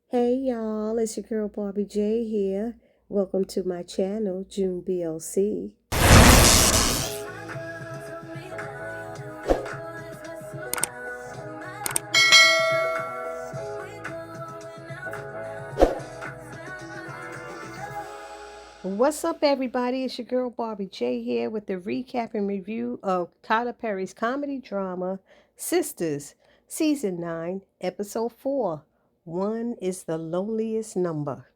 Hey y'all, it's your girl Barbie J here. Welcome to my channel, June BLC. What's up, everybody? It's your girl Barbie J here with the recap and review of Tyler Perry's comedy drama, Sisters, Season 9, Episode 4. One is the loneliest number.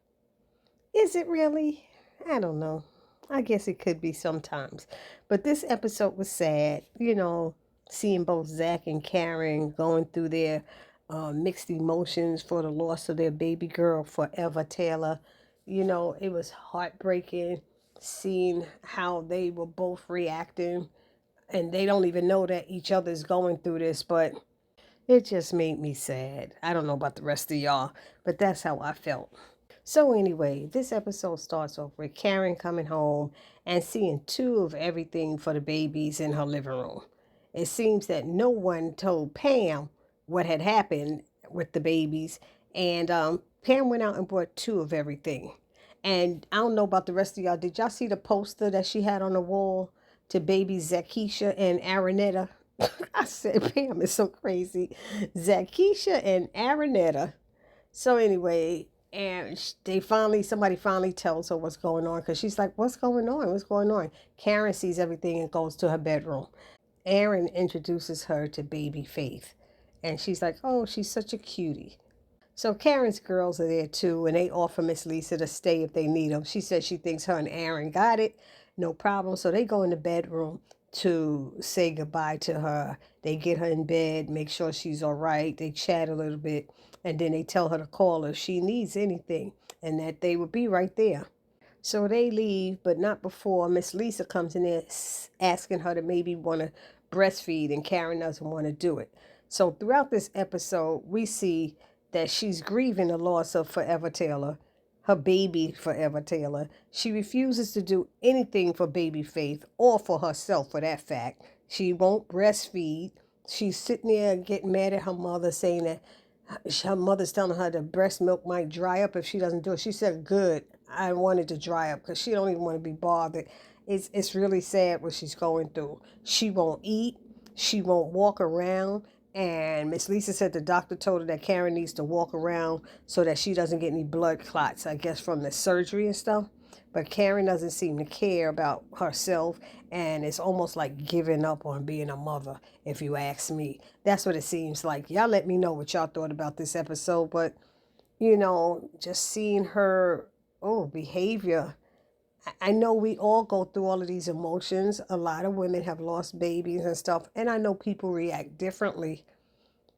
Is it really? I don't know. I guess it could be sometimes. But this episode was sad. Seeing both Zach and Karen going through their mixed emotions for the loss of their baby girl, Forever Taylor. It was heartbreaking seeing how they were both reacting. And they don't even know that each other's going through this, but it just made me sad. I don't know about the rest of y'all, but that's how I felt. So anyway, this episode starts off with Karen coming home and seeing two of everything for the babies in her living room. It seems that no one told Pam what had happened with the babies, and Pam went out and bought two of everything. And I don't know about the rest of y'all. Did y'all see the poster that she had on the wall to babies Zakisha and Aranetta? I said, Pam is so crazy. Zakisha and Aranetta. So anyway, and somebody finally tells her what's going on because she's like, what's going on? What's going on? Karen sees everything and goes to her bedroom. Aaron introduces her to baby Faith. And she's like, oh, she's such a cutie. So Karen's girls are there too, and they offer Miss Lisa to stay if they need them. She says she thinks her and Aaron got it, no problem. So they go in the bedroom to say goodbye to her. They get her in bed, make sure she's all right. They chat a little bit, and then they tell her to call her if she needs anything, and that they will be right there. So they leave, but not before Miss Lisa comes in there asking her to maybe want to breastfeed, and Karen doesn't want to do it. So throughout this episode, we see that she's grieving the loss of Forever Taylor, her baby Forever Taylor. She refuses to do anything for baby Faith or for herself for that fact. She won't breastfeed. She's sitting there getting mad at her mother, saying that her mother's telling her the breast milk might dry up if she doesn't do it. She said, good, I want it to dry up because she don't even want to be bothered. It's really sad what she's going through. She won't eat. She won't walk around. And Miss Lisa said the doctor told her that Karen needs to walk around so that she doesn't get any blood clots, I guess, from the surgery and stuff. But Karen doesn't seem to care about herself, and it's almost like giving up on being a mother, if you ask me. That's what it seems like. Y'all let me know what y'all thought about this episode, but, just seeing her, behavior. I know we all go through all of these emotions. A lot of women have lost babies and stuff, and I know people react differently,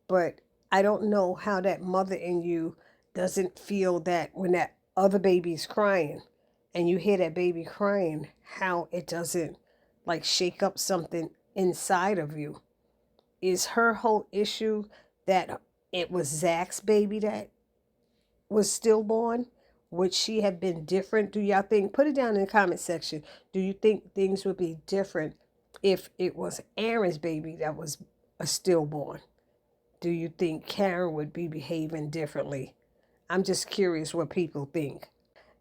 but I don't know how that mother in you doesn't feel that when that other baby's crying and you hear that baby crying, how it doesn't like shake up something inside of you. Is her whole issue that it was Zach's baby that was stillborn? Would she have been different? Do y'all think? Put it down in the comment section. Do you think things would be different if it was Aaron's baby that was a stillborn? Do you think Karen would be behaving differently? I'm just curious what people think.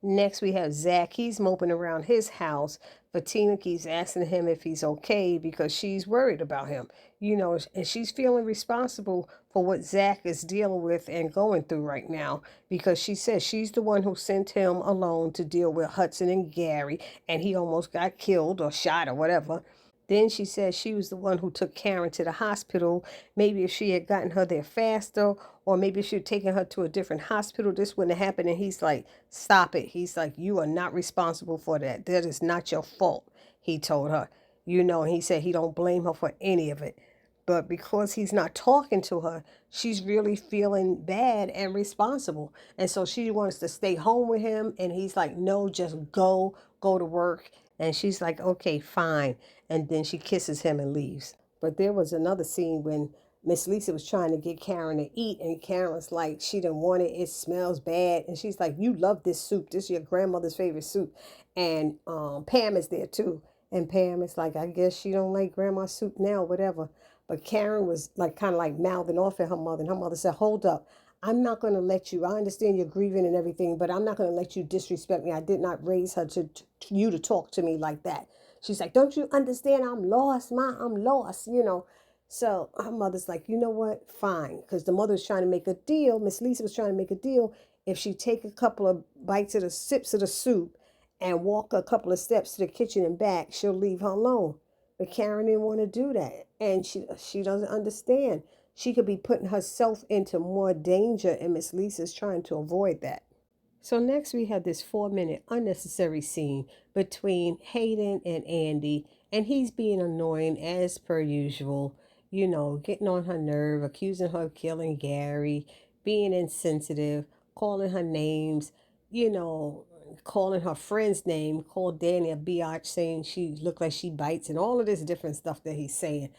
Next, we have Zach. He's moping around his house. Bettina keeps asking him if he's okay because she's worried about him. And she's feeling responsible for what Zach is dealing with and going through right now because she says she's the one who sent him alone to deal with Hudson and Gary, and he almost got killed or shot or whatever. Then she said she was the one who took Karen to the hospital. Maybe if she had gotten her there faster, or maybe if she had taken her to a different hospital, this wouldn't have happened. And he's like, stop it. He's like, you are not responsible for that. That is not your fault, he told her. And he said he don't blame her for any of it. But because he's not talking to her, she's really feeling bad and responsible. And so she wants to stay home with him. And he's like, no, just go to work. And she's like, okay, fine. And then she kisses him and leaves. But there was another scene when Miss Lisa was trying to get Karen to eat, and Karen was like, she didn't want it. It smells bad. And she's like, you love this soup. This is your grandmother's favorite soup. And Pam is there too. And Pam is like, I guess she don't like grandma's soup now, whatever. But Karen was like kind of like mouthing off at her mother. And her mother said, hold up. I'm not going to let you, I understand you're grieving and everything, but I'm not going to let you disrespect me. I did not raise her to you to talk to me like that. She's like, don't you understand? I'm lost, Ma. I'm lost, you know. So her mother's like, you know what? Fine. Because the mother was trying to make a deal. Miss Lisa was trying to make a deal. If she take a couple of bites of the sips of the soup and walk a couple of steps to the kitchen and back, she'll leave her alone. But Karen didn't want to do that. And she doesn't understand. She could be putting herself into more danger, and Miss Lisa's trying to avoid that. So next we have this 4-minute unnecessary scene between Hayden and Andy, and he's being annoying as per usual, you know, getting on her nerve, accusing her of killing Gary, being insensitive, calling her names, you know, calling her friend's name, called Danny a biatch, saying she looked like she bites, and all of this different stuff that he's saying.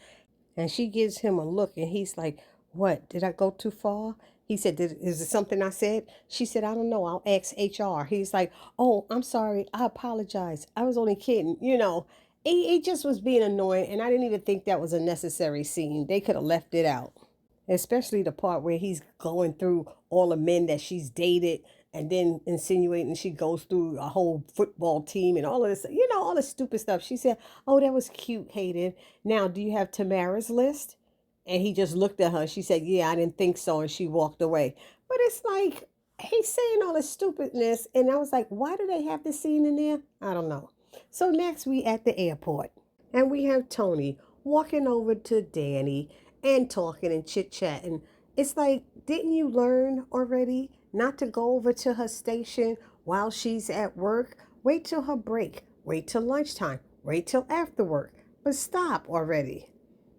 And she gives him a look, and he's like, what, did I go too far? He said, is it something I said? She said, I don't know. I'll ask HR. He's like, oh, I'm sorry. I apologize. I was only kidding. You know, he just was being annoying. And I didn't even think that was a necessary scene. They could have left it out, especially the part where he's going through all the men that she's dated and then insinuating she goes through a whole football team and all of this, you know, all the stupid stuff. She said, oh, that was cute, Hayden. Now, do you have Tamara's list? And he just looked at her. She said, yeah, I didn't think so. And she walked away. But it's like, he's saying all this stupidness. And I was like, why do they have this scene in there? I don't know. So next we at the airport. And we have Tony walking over to Danny and talking and chit-chatting. It's like, didn't you learn already not to go over to her station while she's at work? Wait till her break. Wait till lunchtime. Wait till after work. But stop already.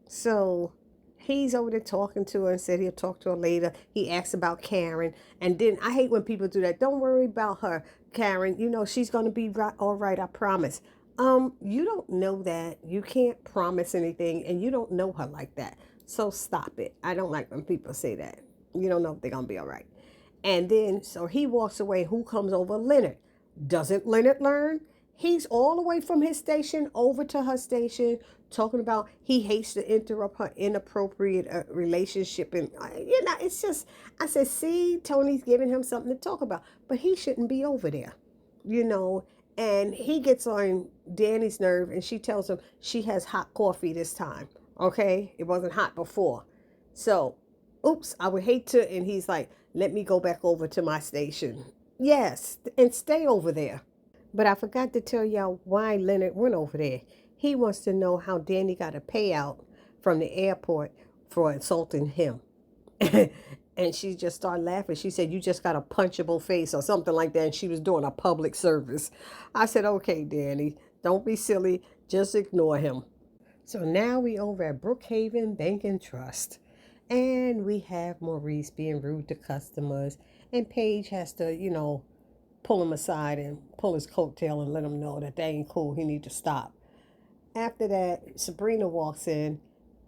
So he's over there talking to her and said he'll talk to her later. He asks about Karen. And then I hate when people do that. Don't worry about her, Karen. You know, she's going to be right, all right, I promise. You don't know that. You can't promise anything, and you don't know her like that. So stop it. I don't like when people say that. You don't know if they're going to be all right. And then, so he walks away. Who comes over? Leonard. Doesn't Leonard learn? He's all the way from his station over to her station, talking about he hates to interrupt her inappropriate relationship. And, you know, it's just, I said, see, Tony's giving him something to talk about, but he shouldn't be over there, you know. And he gets on Danny's nerve, and she tells him she has hot coffee this time. Okay? It wasn't hot before. So, oops, I would hate to. And he's like, let me go back over to my station. Yes, and stay over there. But I forgot to tell y'all why Leonard went over there. He wants to know how Danny got a payout from the airport for insulting him. And she just started laughing. She said, you just got a punchable face or something like that. And she was doing a public service. I said, okay, Danny, don't be silly. Just ignore him. So now we over at Brookhaven Bank and Trust. And we have Maurice being rude to customers. And Paige has to, you know, pull him aside and pull his coattail and let him know that ain't cool. He need to stop. After that, Sabrina walks in.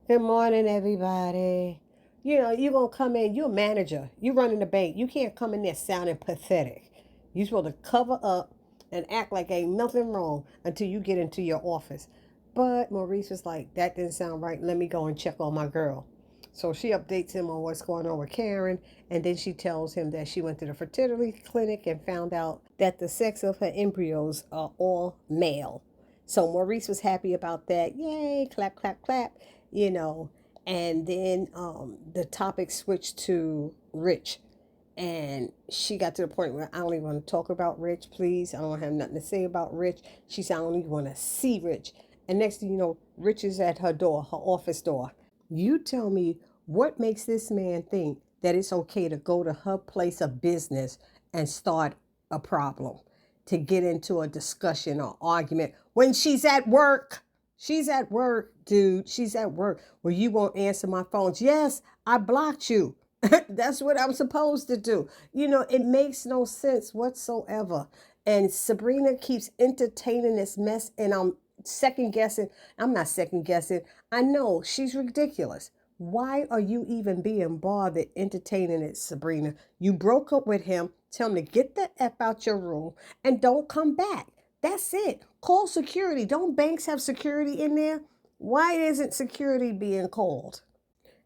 Good morning, everybody. You know, you're going to come in. You're a manager. You're running the bank. You can't come in there sounding pathetic. You're supposed to cover up and act like ain't nothing wrong until you get into your office. But Maurice was like, that didn't sound right. Let me go and check on my girl. So she updates him on what's going on with Karen, and then she tells him that she went to the fertility clinic and found out that the sex of her embryos are all male. So Maurice was happy about that. Yay, clap, clap, clap, you know. And then the topic switched to Rich. And she got to the point where I don't even want to talk about Rich, please. I don't have nothing to say about Rich. She said, I don't even want to see Rich. And next thing you know, Rich is at her door, her office door. You tell me what makes this man think that it's okay to go to her place of business and start a problem, to get into a discussion or argument when she's at work. She's at work, dude. She's at work. Well, you won't answer my phones. Yes, I blocked you. That's what I'm supposed to do. You know, it makes no sense whatsoever. And Sabrina keeps entertaining this mess, and I'm second guessing. I'm not second guessing. I know she's ridiculous. Why are you even being bothered entertaining it, Sabrina? You broke up with him. Tell him to get the F out your room and don't come back. That's it. Call security. Don't banks have security in there? Why isn't security being called?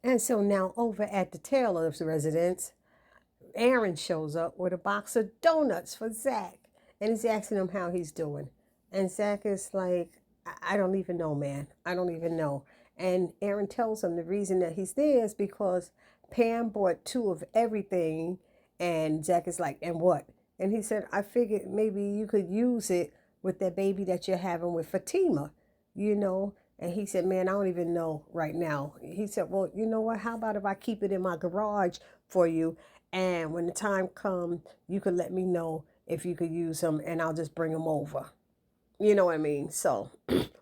And so now over at the Taylor's residence, Aaron shows up with a box of donuts for Zach, and he's asking him how he's doing. And Zach is like, I don't even know, man. I don't even know. And Aaron tells him the reason that he's there is because Pam bought two of everything. And Zach is like, and what? And he said, I figured maybe you could use it with that baby that you're having with Fatima, you know? And he said, man, I don't even know right now. He said, well, you know what? How about if I keep it in my garage for you? And when the time comes, you could let me know if you could use them and I'll just bring them over. You know what I mean? So,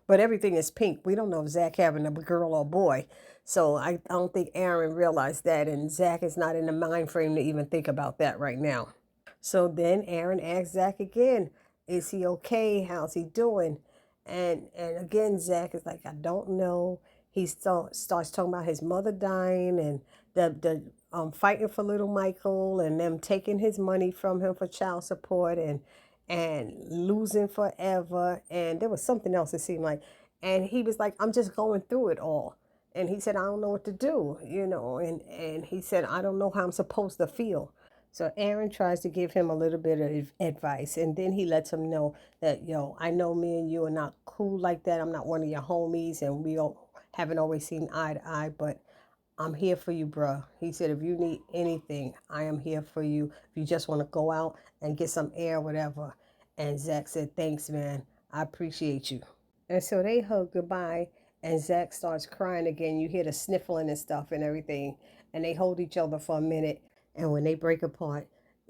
but everything is pink. We don't know if Zach having a girl or boy. So I don't think Aaron realized that. And Zach is not in the mind frame to even think about that right now. So then Aaron asks Zach again, is he okay? How's he doing? And again, Zach is like, I don't know. He starts talking about his mother dying and the fighting for little Michael and them taking his money from him for child support and losing forever. And there was something else it seemed like. And he was like, I'm just going through it all. And he said, I don't know what to do, you know. And he said, I don't know how I'm supposed to feel. So Aaron tries to give him a little bit of advice, and then he lets him know that, yo, I know me and you are not cool like that. I'm not one of your homies, and we haven't always seen eye to eye, but I'm here for you, bruh. He said, if you need anything, I am here for you. If you just want to go out and get some air, whatever. And Zach said, thanks, man. I appreciate you. And so they hug goodbye, and Zach starts crying again. You hear the sniffling and stuff and everything. And they hold each other for a minute. And when they break apart,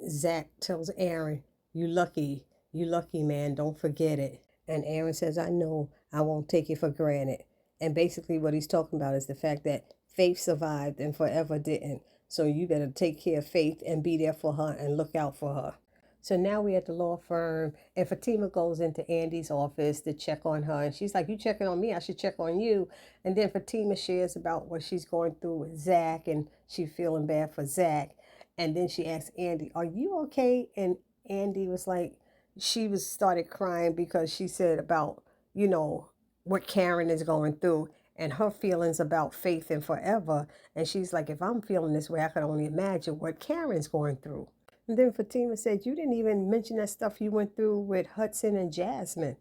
Zach tells Aaron, you lucky, man. Don't forget it. And Aaron says, I know, I won't take it for granted. And basically, what he's talking about is the fact that Faith survived and Forever didn't. So you better take care of Faith and be there for her and look out for her. So now we're at the law firm, and Fatima goes into Andy's office to check on her. And she's like, you checking on me, I should check on you. And then Fatima shares about what she's going through with Zach, and she's feeling bad for Zach. And then she asks Andy, are you okay? And Andy was like, she was started crying because she said about, you know, what Karen is going through and her feelings about Faith and Forever. And she's like, if I'm feeling this way, I can only imagine what Karen's going through. And then Fatima said, you didn't even mention that stuff you went through with Hudson and Jasmine.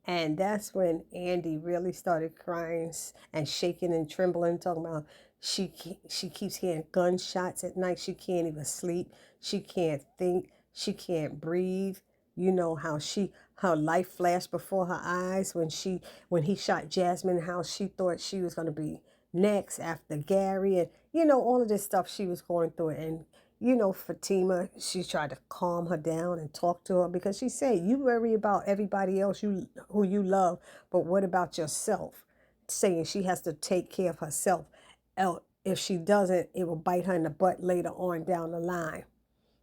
And that's when Andy really started crying and shaking and trembling, talking about she keeps hearing gunshots at night. She can't even sleep. She can't think. She can't breathe. You know how her life flashed before her eyes when he shot Jasmine, how she thought she was going to be next after Gary, and you know all of this stuff she was going through. And you know, Fatima, she tried to calm her down and talk to her because she said, you worry about everybody else who you love, but what about yourself? Saying she has to take care of herself. If she doesn't, it will bite her in the butt later on down the line.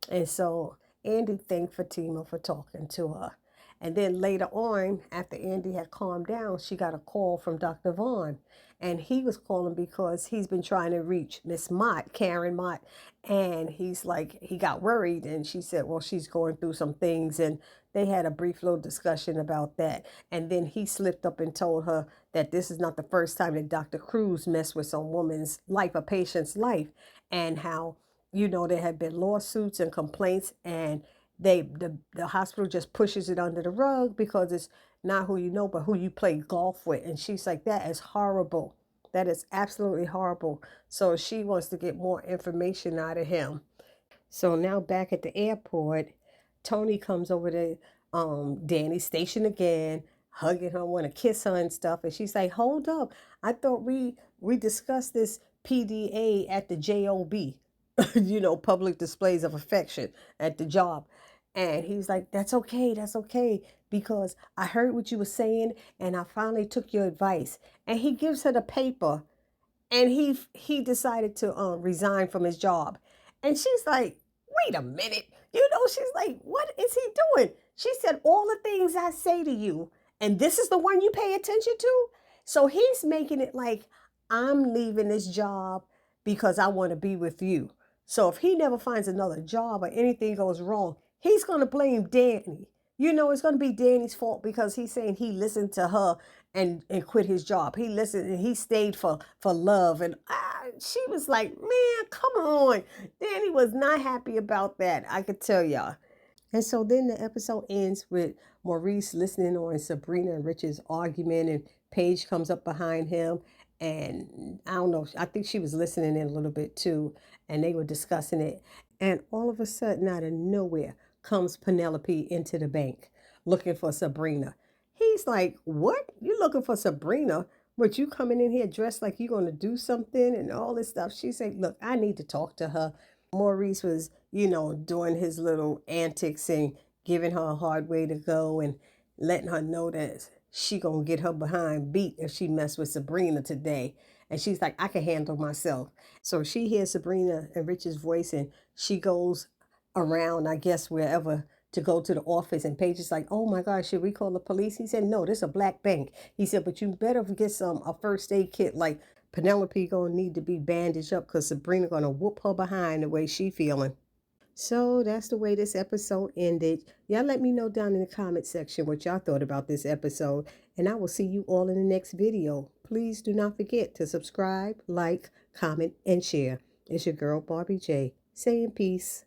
And so Andy thanked Fatima for talking to her. And then later on, after Andy had calmed down, she got a call from Dr. Vaughn. And he was calling because he's been trying to reach Miss Mott, Karen Mott. And he's like, he got worried. And she said, well, she's going through some things. And they had a brief little discussion about that. And then he slipped up and told her that this is not the first time that Dr. Cruz messed with some woman's life, a patient's life, and how, you know, there had been lawsuits and complaints, and the hospital just pushes it under the rug because it's not who you know, but who you play golf with. And she's like, that is horrible. That is absolutely horrible. So she wants to get more information out of him. So now back at the airport, Tony comes over to Danny's station again, hugging her, want to kiss her and stuff. And she's like, hold up. I thought we discussed this PDA at the JOB, you know, public displays of affection at the job. And he's like, that's okay, because I heard what you were saying and I finally took your advice. And he gives her the paper, and he decided to resign from his job. And she's like, wait a minute. You know, she's like, what is he doing? She said, all the things I say to you, and this is the one you pay attention to? So he's making it like, I'm leaving this job because I want to be with you. So if he never finds another job or anything goes wrong, he's going to blame Danny. It's going to be Danny's fault because he's saying he listened to her and quit his job. He listened and he stayed for love. And she was like, man, come on. Danny was not happy about that. I could tell y'all. And so then the episode ends with Maurice listening on Sabrina and Richard's argument, and Paige comes up behind him. And I don't know, I think she was listening in a little bit too, and they were discussing it. And all of a sudden, out of nowhere, comes Penelope into the bank looking for Sabrina. He's like, what? You looking for Sabrina? But you coming in here dressed like you're going to do something and all this stuff. She said, look, I need to talk to her. Maurice was, doing his little antics and giving her a hard way to go and letting her know that she gonna get her behind beat if she mess with Sabrina today. And she's like, I can handle myself. So she hears Sabrina and Richard's voice and she goes around, I guess, wherever to go to the office. And Paige is like, oh my gosh, should we call the police? He said, no, this is a black bank. He said, but you better get a first aid kit. Like Penelope gonna need to be bandaged up because Sabrina gonna whoop her behind the way she feeling. So that's the way this episode ended. Y'all let me know down in the comment section what y'all thought about this episode. And I will see you all in the next video. Please do not forget to subscribe, like, comment, and share. It's your girl Barbie J saying peace.